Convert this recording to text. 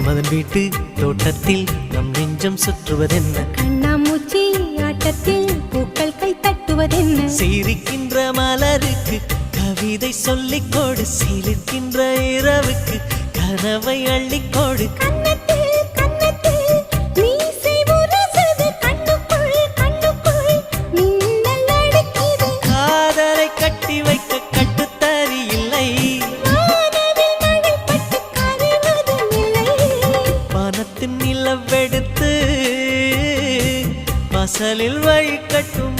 மன்மதன் வீட்டு தோட்டத்தில் நம் நெஞ்சம் சுற்றுவதென்ன? கண்ணாமூச்சி ஆட்டத்தில் பூக்கள் கை தட்டுவதென்ன? சிரிக்கின்ற மலருக்கு கவிதை சொல்லிக்கோடு, சிலிர்க்கின்ற இரவுக்கு கனவை அள்ளிக்கோடு. காதலை கட்டி வைக்க கட்டுத்தறி இல்லை, வானத்தின் நிலவெடுத்து வாசலில் வழி கட்டும்